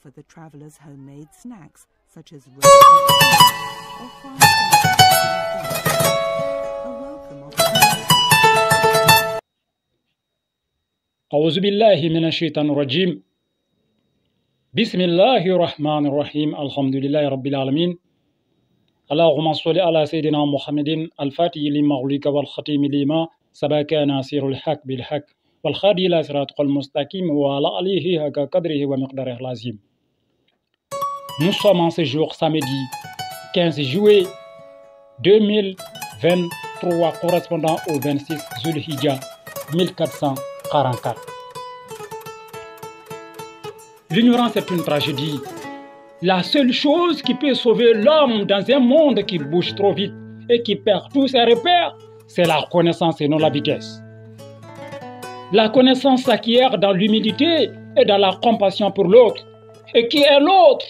offer the travelers homemade snacks such as roasted or fried a welcome opportunity. أعوذ بالله من الشيطان الرجيم. بسم الله الرحمن الرحيم. الحمد لله رب العالمين. اللهم صل على سيدنا محمد الفاتح لما أغلق والختم لما سبق ناصر الحق بالحق والخادي إلى صراط المستقيم وعلى آله حق قدره ومقداره العظيم. Nous sommes en ce jour samedi 15 juillet 2023 correspondant au 26 Zulhijja 1444. L'ignorance est une tragédie. La seule chose qui peut sauver l'homme dans un monde qui bouge trop vite et qui perd tous ses repères, c'est la connaissance et non la vitesse. La connaissance s'acquiert dans l'humilité et dans la compassion pour l'autre. Et qui est l'autre?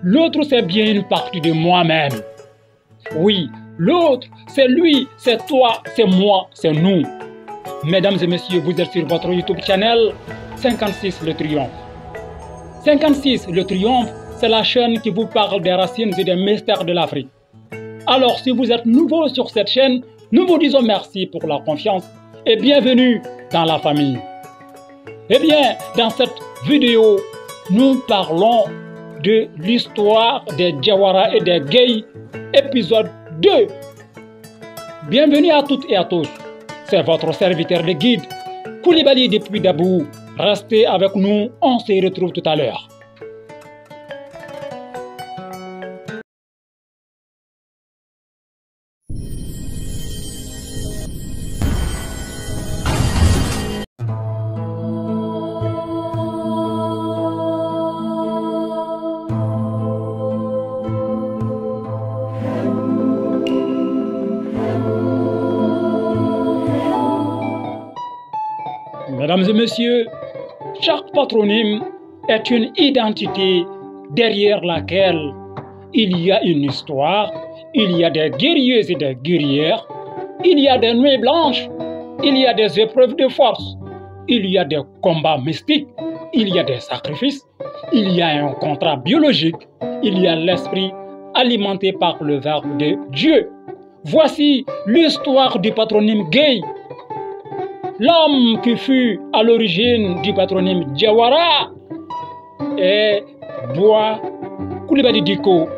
L'autre, c'est bien une partie de moi-même. Oui, l'autre, c'est lui, c'est toi, c'est moi, c'est nous. Mesdames et messieurs, vous êtes sur votre YouTube channel 56 Le Triomphe. 56 Le Triomphe, c'est la chaîne qui vous parle des racines et des mystères de l'Afrique. Alors, si vous êtes nouveau sur cette chaîne, nous vous disons merci pour la confiance et bienvenue dans la famille. Eh bien, dans cette vidéo, nous parlons de l'histoire des Jawara et des Gueye, épisode 2. Bienvenue à toutes et à tous. C'est votre serviteur de guide, Koulibaly depuis Dabou. Restez avec nous, on se retrouve tout à l'heure. Mesdames et messieurs, chaque patronyme est une identité derrière laquelle il y a une histoire, il y a des guerriers et des guerrières, il y a des nuits blanches, il y a des épreuves de force, il y a des combats mystiques, il y a des sacrifices, il y a un contrat biologique, il y a l'esprit alimenté par le verbe de Dieu. Voici l'histoire du patronyme Gueye. L'homme qui fut à l'origine du patronyme Jawara est Boa Koulibaly Diko.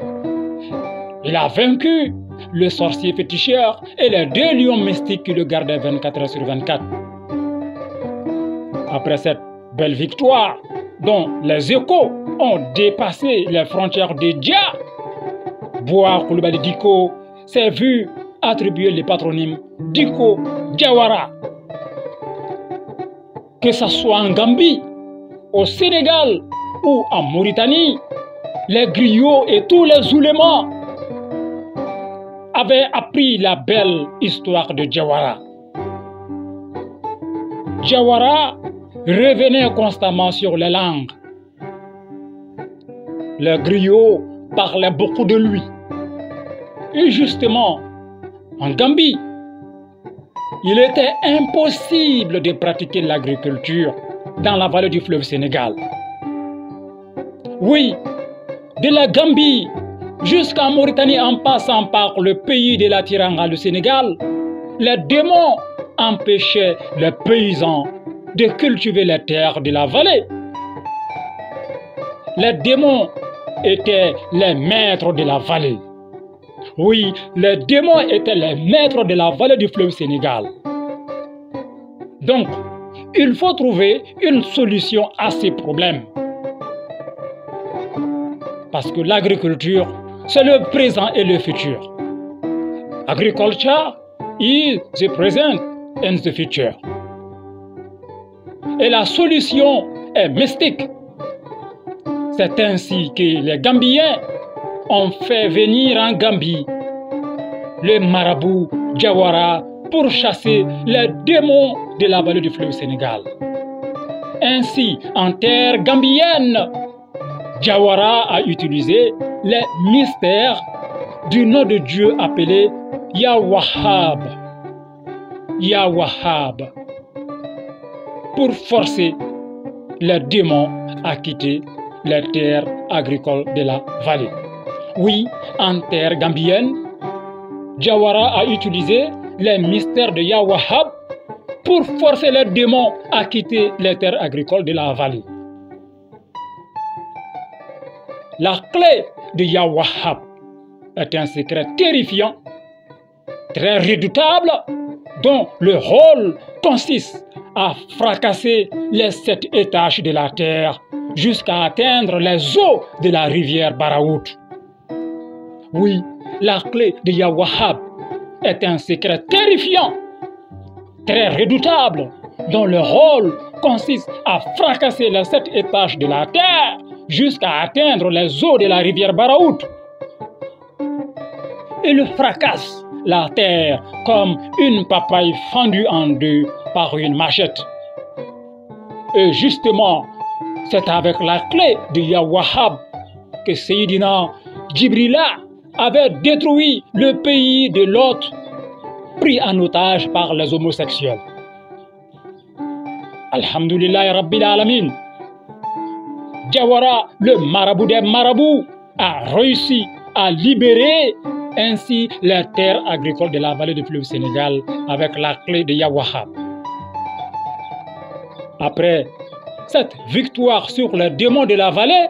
Il a vaincu le sorcier féticheur et les deux lions mystiques qui le gardaient 24 heures sur 24. Après cette belle victoire, dont les échos ont dépassé les frontières de Dja, Boa Koulibaly Diko s'est vu attribuer le patronyme Diko Jawara. Que ce soit en Gambie, au Sénégal ou en Mauritanie, les griots et tous les oulémas avaient appris la belle histoire de Jawara. Jawara revenait constamment sur les langues. Les griots parlaient beaucoup de lui. Et justement, en Gambie, il était impossible de pratiquer l'agriculture dans la vallée du fleuve Sénégal. Oui, de la Gambie jusqu'en Mauritanie en passant par le pays de la Tiranga, le Sénégal, les démons empêchaient les paysans de cultiver les terres de la vallée. Les démons étaient les maîtres de la vallée. Oui, les démons étaient les maîtres de la vallée du fleuve Sénégal. Donc, il faut trouver une solution à ces problèmes. Parce que l'agriculture, c'est le présent et le futur. Agriculture is the present and the future. Et la solution est mystique. C'est ainsi que les Gambiens ont fait venir en Gambie le marabout Jawara pour chasser les démons de la vallée du fleuve Sénégal. Ainsi, en terre gambienne, Jawara a utilisé les mystères du nom de Dieu appelé Yahwahab. Yahwahab. Pour forcer les démons à quitter les terres agricoles de la vallée. Oui, en terre gambienne, Jawara a utilisé les mystères de Yahweh pour forcer les démons à quitter les terres agricoles de la vallée. La clé de Yahweh est un secret terrifiant, très redoutable, dont le rôle consiste à fracasser les 7 étages de la terre jusqu'à atteindre les eaux de la rivière Baraout. Oui, la clé de Yahweh est un secret terrifiant, très redoutable, dont le rôle consiste à fracasser les 7 étages de la terre jusqu'à atteindre les eaux de la rivière Baraout. Il fracasse la terre comme une papaye fendue en deux par une machette. Et justement, c'est avec la clé de Yahweh que Seydina Djibrila avait détruit le pays de Lot, pris en otage par les homosexuels. Alhamdulillah Rabbil Alamin. Jawara, le marabout des marabouts, a réussi à libérer ainsi les terres agricoles de la vallée du fleuve Sénégal avec la clé de Yahweh. Après cette victoire sur les démons de la vallée,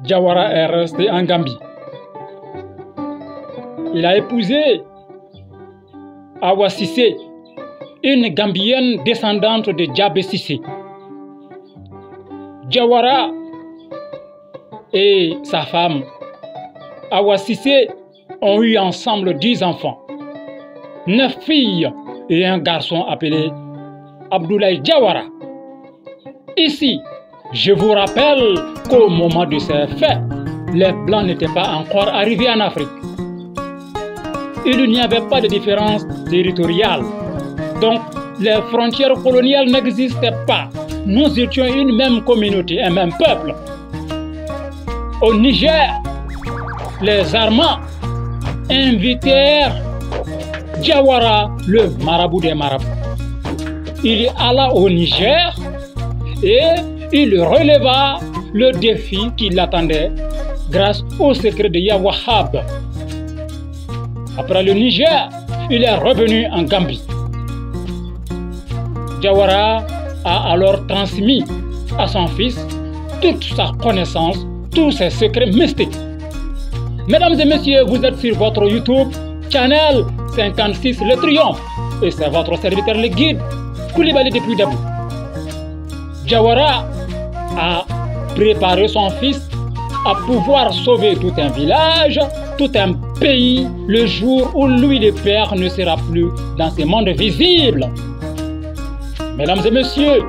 Jawara est resté en Gambie. Il a épousé Awa Cissé, une Gambienne descendante de Djabé Cissé. Jawara et sa femme Awa Cissé ont eu ensemble 10 enfants, 9 filles et un garçon appelé Abdoulaye Jawara. Ici, je vous rappelle qu'au moment de ces faits, les Blancs n'étaient pas encore arrivés en Afrique. Il n'y avait pas de différence territoriale. Donc, les frontières coloniales n'existaient pas. Nous étions une même communauté, un même peuple. Au Niger, les Armands invitèrent Jawara, le marabout des marabouts. Il alla au Niger et il releva le défi qui l'attendait grâce au secret de Yahweh. Après le Niger, il est revenu en Gambie. Jawara a alors transmis à son fils toute sa connaissance, tous ses secrets mystiques. Mesdames et messieurs, vous êtes sur votre YouTube, channel 56 Le Triomphe, et c'est votre serviteur le guide, Koulibaly depuis Dabou. Jawara a préparé son fils à pouvoir sauver tout un village, tout un pays, le jour où lui le Père ne sera plus dans ce monde visible. Mesdames et messieurs,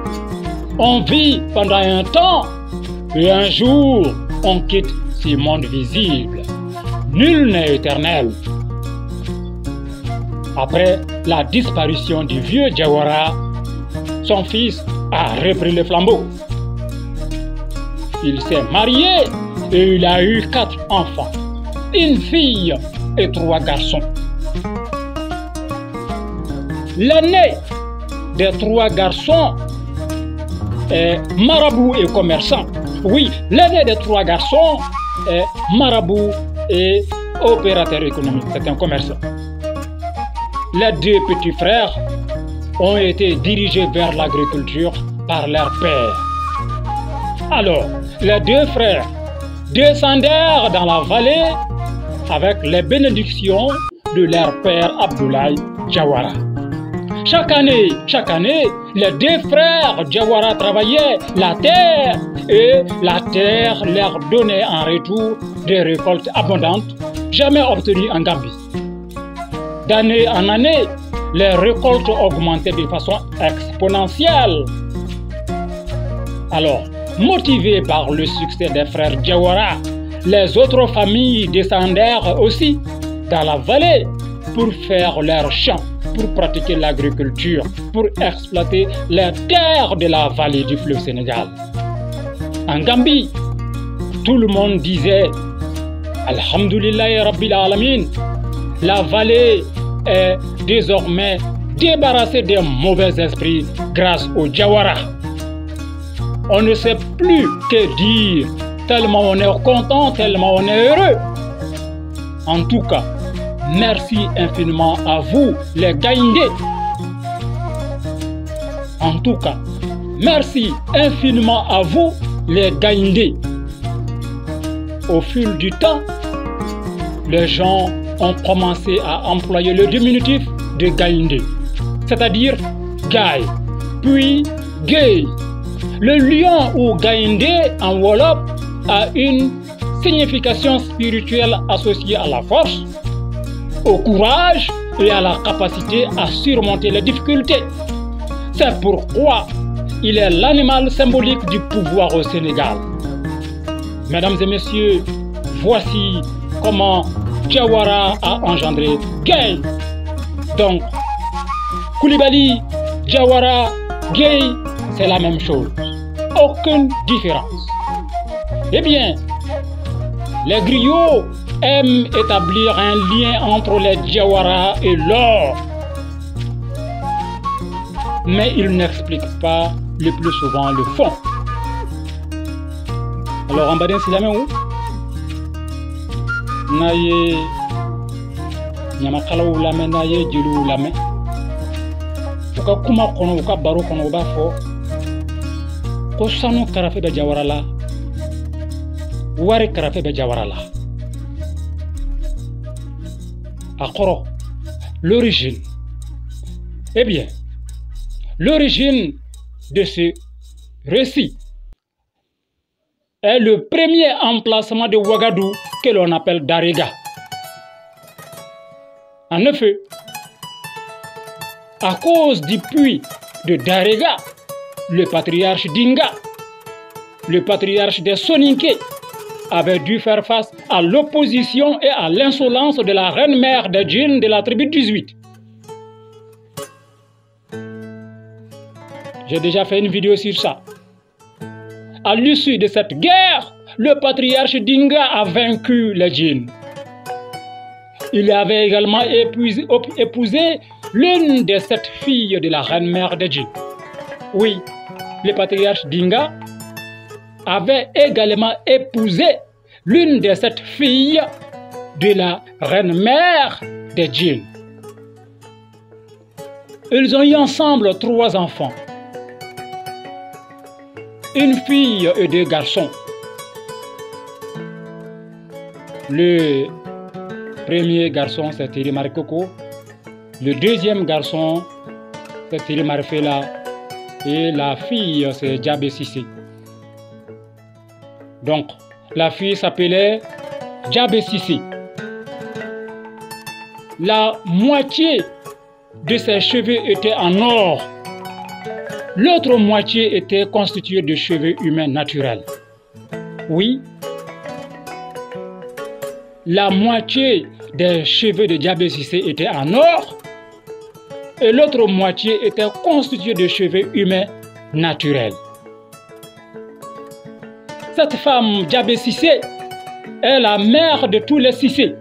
on vit pendant un temps et un jour on quitte ce monde visible. Nul n'est éternel. Après la disparition du vieux Jawara, son fils a repris le flambeau. Il s'est marié et il a eu 4 enfants, une fille et 3 garçons. L'aîné des 3 garçons est marabout et commerçant. Oui, l'aîné des 3 garçons est marabout et opérateur économique. C'est un commerçant. Les 2 petits frères ont été dirigés vers l'agriculture par leur père. Alors, les 2 frères descendèrent dans la vallée avec les bénédictions de leur père Abdoulaye Jawara. Chaque année, les 2 frères Jawara travaillaient la terre et la terre leur donnait en retour des récoltes abondantes, jamais obtenues en Gambie. D'année en année, les récoltes augmentaient de façon exponentielle. Alors, motivés par le succès des frères Jawara, les autres familles descendèrent aussi dans la vallée pour faire leurs champs, pour pratiquer l'agriculture, pour exploiter les terres de la vallée du fleuve Sénégal. En Gambie, tout le monde disait Alhamdulillah Rabbil Alamin, la vallée est désormais débarrassée des mauvais esprits grâce aux Jawara. On ne sait plus que dire, tellement on est content, tellement on est heureux. En tout cas, merci infiniment à vous, les Gaïndés. En tout cas, merci infiniment à vous, les Gaïndés. Au fil du temps, les gens ont commencé à employer le diminutif de Gaïndé, c'est-à-dire Gaï, puis Gay. Le lion ou Gaïndé en Wolof a une signification spirituelle associée à la force, au courage et à la capacité à surmonter les difficultés. C'est pourquoi il est l'animal symbolique du pouvoir au Sénégal. Mesdames et messieurs, voici comment Jawara a engendré Gay. Donc, Koulibaly, Jawara, Gay, c'est la même chose. Aucune différence. Eh bien, les griots aiment établir un lien entre les Jawara et l'or. Mais ils n'expliquent pas le plus souvent le fond. Alors, en bas c'est la même où Naye Nyamakala ou la main, naye Djulu ou la main. Uka kuma kono, uka baro kono, uba fo. Ko sanu karafe be Jawara la. Wari karafe be Jawara la. Akoro, l'origine. Eh bien, l'origine de ce récit est le premier emplacement de Ouagadougou que l'on appelle Darega. En effet, à cause du puits de Darega, le patriarche Dinga, le patriarche des Soninké, avait dû faire face à l'opposition et à l'insolence de la reine-mère des djinns de la tribu 18. J'ai déjà fait une vidéo sur ça. À l'issue de cette guerre, le patriarche Dinga a vaincu les djinns. Il avait également épousé l'une des 7 filles de la reine-mère des djinns. Oui, le patriarche Dinga avait également épousé l'une des 7 filles de la reine-mère des djinns. Ils ont eu ensemble 3 enfants. Une fille et 2 garçons. Le premier garçon, c'est Thierry Marikoko. Le deuxième garçon, c'est Thierry Marifela. Et la fille, c'est Djabé Sissé. Donc, la fille s'appelait Djabé Sissé. La moitié de ses cheveux étaient en or. L'autre moitié était constituée de cheveux humains naturels. Oui, la moitié des cheveux de Djabé Sissé étaient en or et l'autre moitié était constituée de cheveux humains naturels. Cette femme, Djabé Sissé, est la mère de tous les Sissé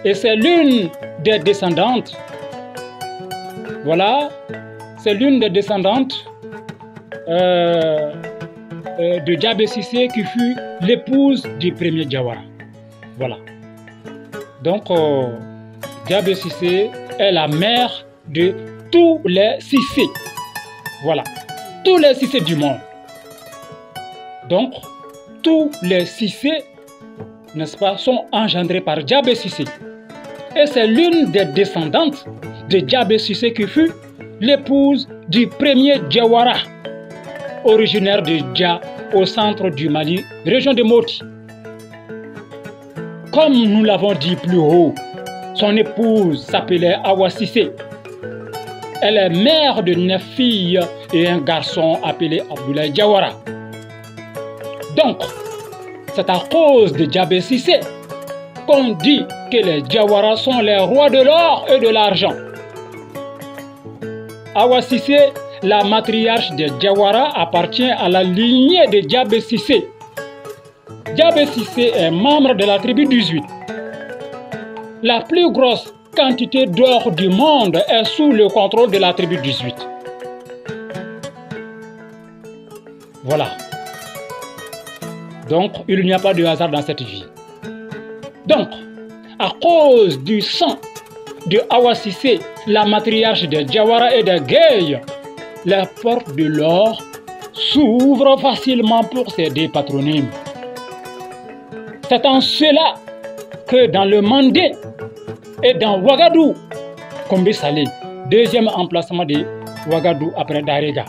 et c'est l'une des descendantes. Voilà. C'est l'une des descendantes de Djabé Sissé qui fut l'épouse du premier Jawara. Voilà. Donc, Djabé Sissé est la mère de tous les Sissé. Voilà. Tous les Sissé du monde. Donc, tous les Sissé, n'est-ce pas, sont engendrés par Djabé Sissé. Et c'est l'une des descendantes de Djabé Sissé qui fut l'épouse du premier Jawara, originaire de Dja, au centre du Mali, région de Moti. Comme nous l'avons dit plus haut, son épouse s'appelait Awa Sissé. Elle est mère de 9 filles et un garçon appelé Abdoulaye Jawara. Donc, c'est à cause de Djabé Sissé qu'on dit que les Jawara sont les rois de l'or et de l'argent. Awa Sissé, la matriarche des Jawara, appartient à la lignée de Djabé Sissé. Djabé Sissé est membre de la tribu 18. La plus grosse quantité d'or du monde est sous le contrôle de la tribu 18. Voilà. Donc, il n'y a pas de hasard dans cette vie. Donc, à cause du sang de Awa Cissé, la matriarche de Jawara et de Gueye, les portes de l'or s'ouvrent facilement pour ces deux patronymes. C'est en cela que dans le Mandé et dans Ouagadougou, Kombi Salé, deuxième emplacement de Ouagadougou après Darega,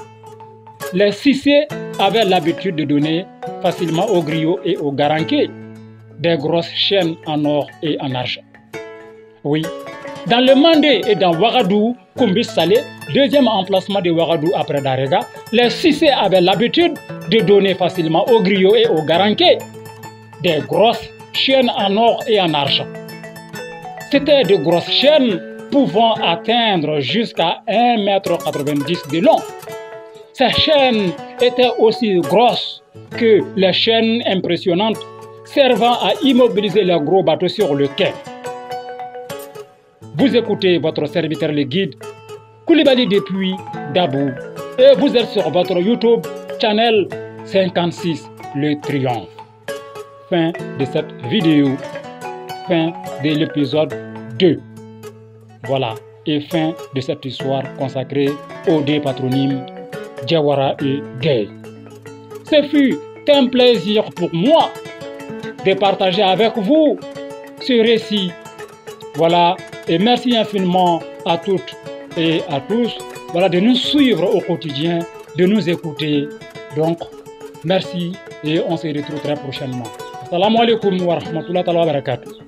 les Cissé avaient l'habitude de donner facilement aux griots et aux garanqués des grosses chaînes en or et en argent. Oui, dans le Mandé et dans Ouagadougou, Kombi Salé, deuxième emplacement de Ouagadougou après Darega, les Cissé avaient l'habitude de donner facilement aux griots et aux garanqués des grosses chaînes en or et en argent. C'était de grosses chaînes pouvant atteindre jusqu'à 1,90 m de long. Ces chaînes étaient aussi grosses que les chaînes impressionnantes servant à immobiliser les gros bateaux sur le quai. Vous écoutez votre serviteur le guide Koulibaly depuis Dabou et vous êtes sur votre YouTube channel 56 Le Triomphe. Fin de cette vidéo, fin de l'épisode 2. Voilà, et fin de cette histoire consacrée aux deux patronymes Jawara et Gueye. Ce fut un plaisir pour moi de partager avec vous ce récit. Voilà, et merci infiniment à toutes et à tous, voilà, de nous suivre au quotidien, de nous écouter. Donc, merci et on se retrouve très prochainement. Assalamu alaikum wa rahmatullahi wa barakatuh.